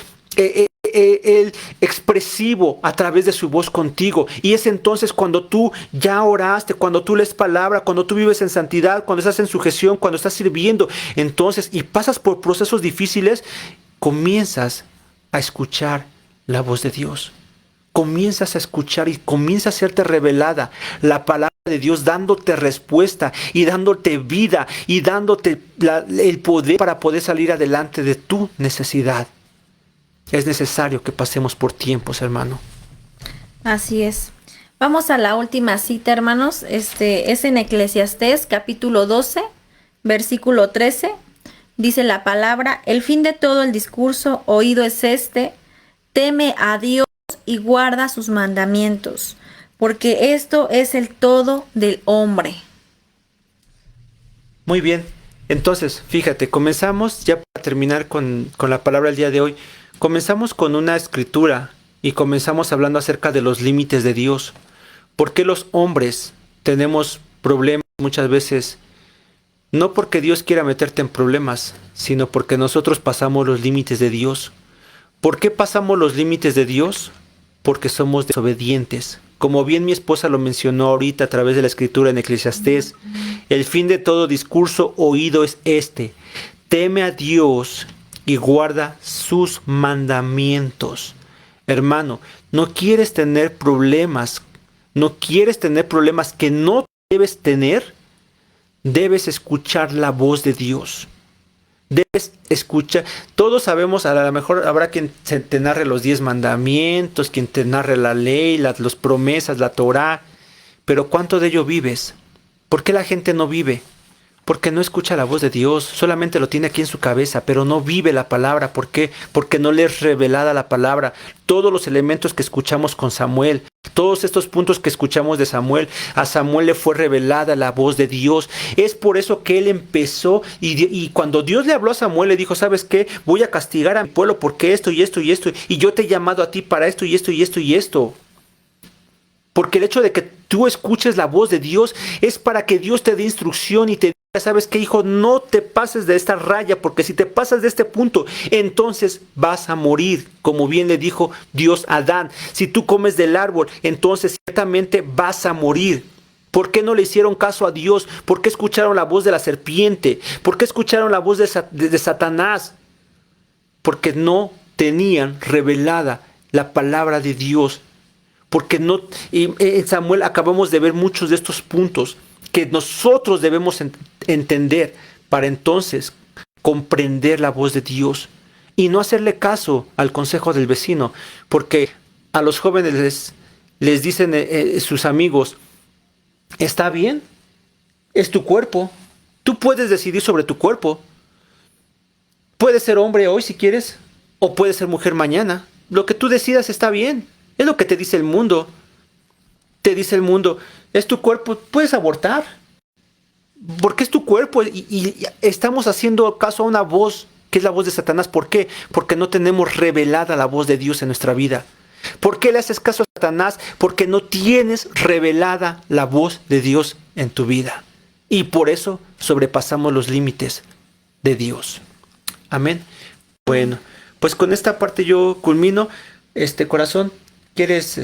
expresivo a través de su voz contigo. Y es entonces cuando tú ya oraste, cuando tú lees palabra, cuando tú vives en santidad, cuando estás en sujeción, cuando estás sirviendo, entonces, y pasas por procesos difíciles, comienzas a escuchar la voz de Dios. Comienzas a escuchar y comienza a hacerte revelada la palabra de Dios, dándote respuesta y dándote vida y dándote el poder para poder salir adelante de tu necesidad. Es necesario que pasemos por tiempos, hermano. Así es. Vamos a la última cita, hermanos. Es en Eclesiastés, capítulo 12, versículo 13. Dice la palabra, el fin de todo el discurso oído es este, teme a Dios y guarda sus mandamientos, porque esto es el todo del hombre. Muy bien. Entonces, fíjate, comenzamos ya para terminar con la palabra del día de hoy. Comenzamos con una escritura y comenzamos hablando acerca de los límites de Dios. ¿Por qué los hombres tenemos problemas muchas veces? No porque Dios quiera meterte en problemas, sino porque nosotros pasamos los límites de Dios. ¿Por qué pasamos los límites de Dios? Porque somos desobedientes. Como bien mi esposa lo mencionó ahorita a través de la escritura en Eclesiastés, el fin de todo discurso oído es este: teme a Dios y guarda sus mandamientos. Hermano, no quieres tener problemas, que no debes tener, debes escuchar la voz de Dios. Debes escuchar. Todos sabemos, a lo mejor habrá quien te narre los 10 mandamientos, quien te narre la ley, las promesas, la Torá, pero ¿cuánto de ello vives? ¿Por qué la gente no vive? Porque no escucha la voz de Dios, solamente lo tiene aquí en su cabeza, pero no vive la palabra. ¿Por qué? Porque no le es revelada la palabra. Todos los elementos que escuchamos con Samuel, todos estos puntos que escuchamos de Samuel, a Samuel le fue revelada la voz de Dios. Es por eso que él empezó y cuando Dios le habló a Samuel le dijo, ¿sabes qué? Voy a castigar a mi pueblo porque esto y esto y esto, y yo te he llamado a ti para esto y esto y esto y esto. Porque el hecho de que tú escuches la voz de Dios es para que Dios te dé instrucción y te diga, ¿sabes qué, hijo? No te pases de esta raya, porque si te pasas de este punto, entonces vas a morir. Como bien le dijo Dios a Adán, si tú comes del árbol, entonces ciertamente vas a morir. ¿Por qué no le hicieron caso a Dios? ¿Por qué escucharon la voz de la serpiente? ¿Por qué escucharon la voz de Satanás? Porque no tenían revelada la palabra de Dios. Porque no, y en Samuel acabamos de ver muchos de estos puntos que nosotros debemos entender para entonces comprender la voz de Dios y no hacerle caso al consejo del vecino. Porque a los jóvenes les dicen sus amigos, está bien, es tu cuerpo, tú puedes decidir sobre tu cuerpo. Puedes ser hombre hoy si quieres, o puedes ser mujer mañana. Lo que tú decidas está bien. Es lo que te dice el mundo. Te dice el mundo, es tu cuerpo, puedes abortar. Porque es tu cuerpo y estamos haciendo caso a una voz que es la voz de Satanás. ¿Por qué? Porque no tenemos revelada la voz de Dios en nuestra vida. ¿Por qué le haces caso a Satanás? Porque no tienes revelada la voz de Dios en tu vida. Y por eso sobrepasamos los límites de Dios. Amén. Bueno, pues con esta parte yo culmino. Corazón, ¿quieres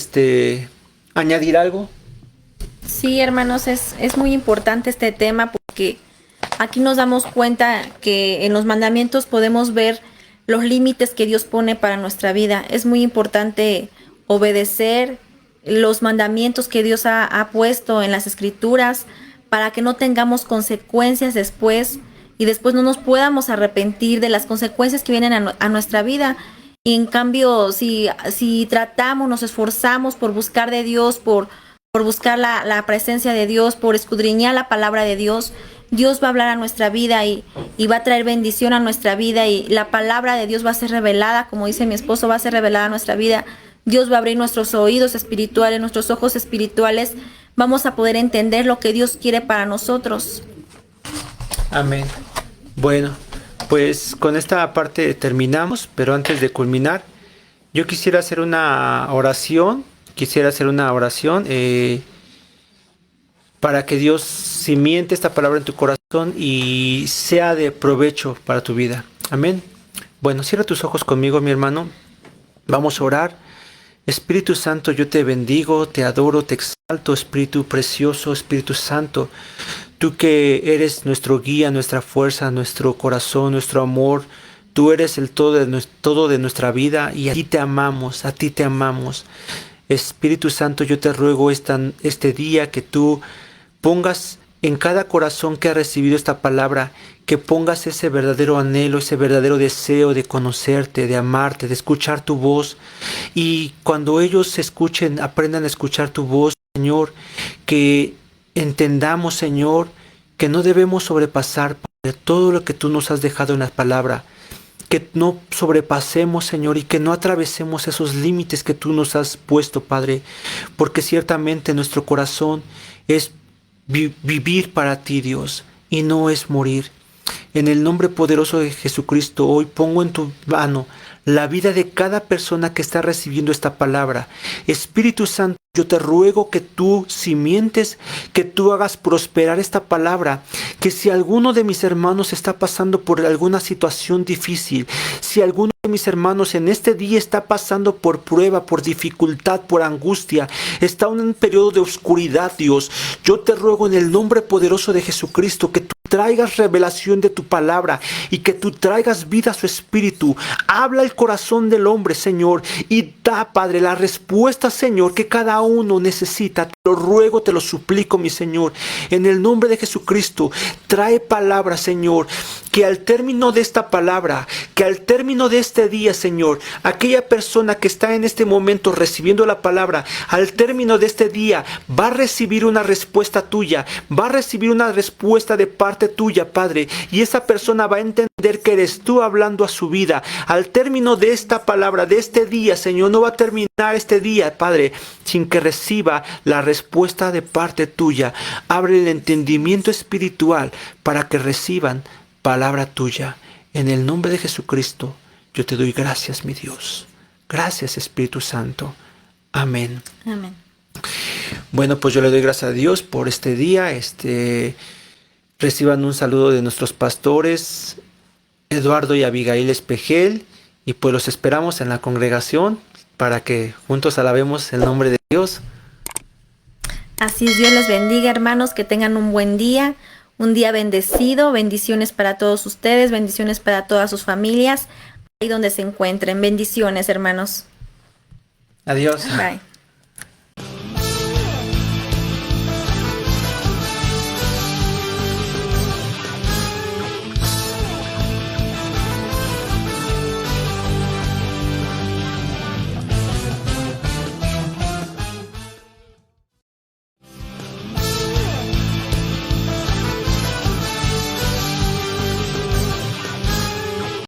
añadir algo? Sí, hermanos, es muy importante este tema porque aquí nos damos cuenta que en los mandamientos podemos ver los límites que Dios pone para nuestra vida. Es muy importante obedecer los mandamientos que Dios ha puesto en las Escrituras para que no tengamos consecuencias después y después no nos podamos arrepentir de las consecuencias que vienen a nuestra vida. Y en cambio, si tratamos, nos esforzamos por buscar de Dios, por buscar la presencia de Dios, por escudriñar la palabra de Dios, Dios va a hablar a nuestra vida y va a traer bendición a nuestra vida y la palabra de Dios va a ser revelada, como dice mi esposo, va a ser revelada a nuestra vida. Dios va a abrir nuestros oídos espirituales, nuestros ojos espirituales. Vamos a poder entender lo que Dios quiere para nosotros. Amén. Bueno, pues con esta parte terminamos, pero antes de culminar, yo quisiera hacer una oración. Para que Dios cimiente esta palabra en tu corazón y sea de provecho para tu vida. Amén. Bueno, cierra tus ojos conmigo, mi hermano. Vamos a orar. Espíritu Santo, yo te bendigo, te adoro, te exalto, Espíritu precioso, Espíritu Santo. Tú que eres nuestro guía, nuestra fuerza, nuestro corazón, nuestro amor. Tú eres el todo de nuestra vida y a ti te amamos, a ti te amamos. Espíritu Santo, yo te ruego este día que tú pongas en cada corazón que ha recibido esta palabra, que pongas ese verdadero anhelo, ese verdadero deseo de conocerte, de amarte, de escuchar tu voz. Y cuando ellos escuchen, aprendan a escuchar tu voz, Señor, que entendamos, Señor, que no debemos sobrepasar todo lo que tú nos has dejado en la palabra. Que no sobrepasemos, Señor, y que no atravesemos esos límites que tú nos has puesto, Padre, porque ciertamente nuestro corazón es vivir para ti, Dios, y no es morir. En el nombre poderoso de Jesucristo, hoy pongo en tu mano la vida de cada persona que está recibiendo esta palabra. Espíritu Santo, yo te ruego que tú cimientes, que tú hagas prosperar esta palabra, que si alguno de mis hermanos está pasando por alguna situación difícil, si alguno de mis hermanos en este día está pasando por prueba, por dificultad, por angustia, está en un periodo de oscuridad, Dios, yo te ruego en el nombre poderoso de Jesucristo que tú traigas revelación de tu palabra y que tú traigas vida a su espíritu. Habla el corazón del hombre, Señor, y da, Padre, la respuesta, Señor, que cada uno necesita. Te lo ruego, te lo suplico, mi Señor, en el nombre de Jesucristo. Trae palabra, Señor, que al término de esta palabra, que al término de este día, Señor, aquella persona que está en este momento recibiendo la palabra, al término de este día va a recibir una respuesta tuya, va a recibir una respuesta de parte tuya, Padre, y esa persona va a entender que eres tú hablando a su vida. Al término de esta palabra, de este día, Señor, no va a terminar este día, Padre, sin que reciba la respuesta de parte tuya. Abre el entendimiento espiritual para que reciban palabra tuya. En el nombre de Jesucristo, yo te doy gracias, mi Dios. Gracias, Espíritu Santo. Amén. Amén. Bueno, pues yo le doy gracias a Dios por este día. Reciban un saludo de nuestros pastores, Eduardo y Abigail Espejel, y pues los esperamos en la congregación para que juntos alabemos el nombre de Dios. Así es, Dios les bendiga, hermanos, que tengan un buen día, un día bendecido, bendiciones para todos ustedes, bendiciones para todas sus familias, ahí donde se encuentren, bendiciones, hermanos. Adiós. Bye.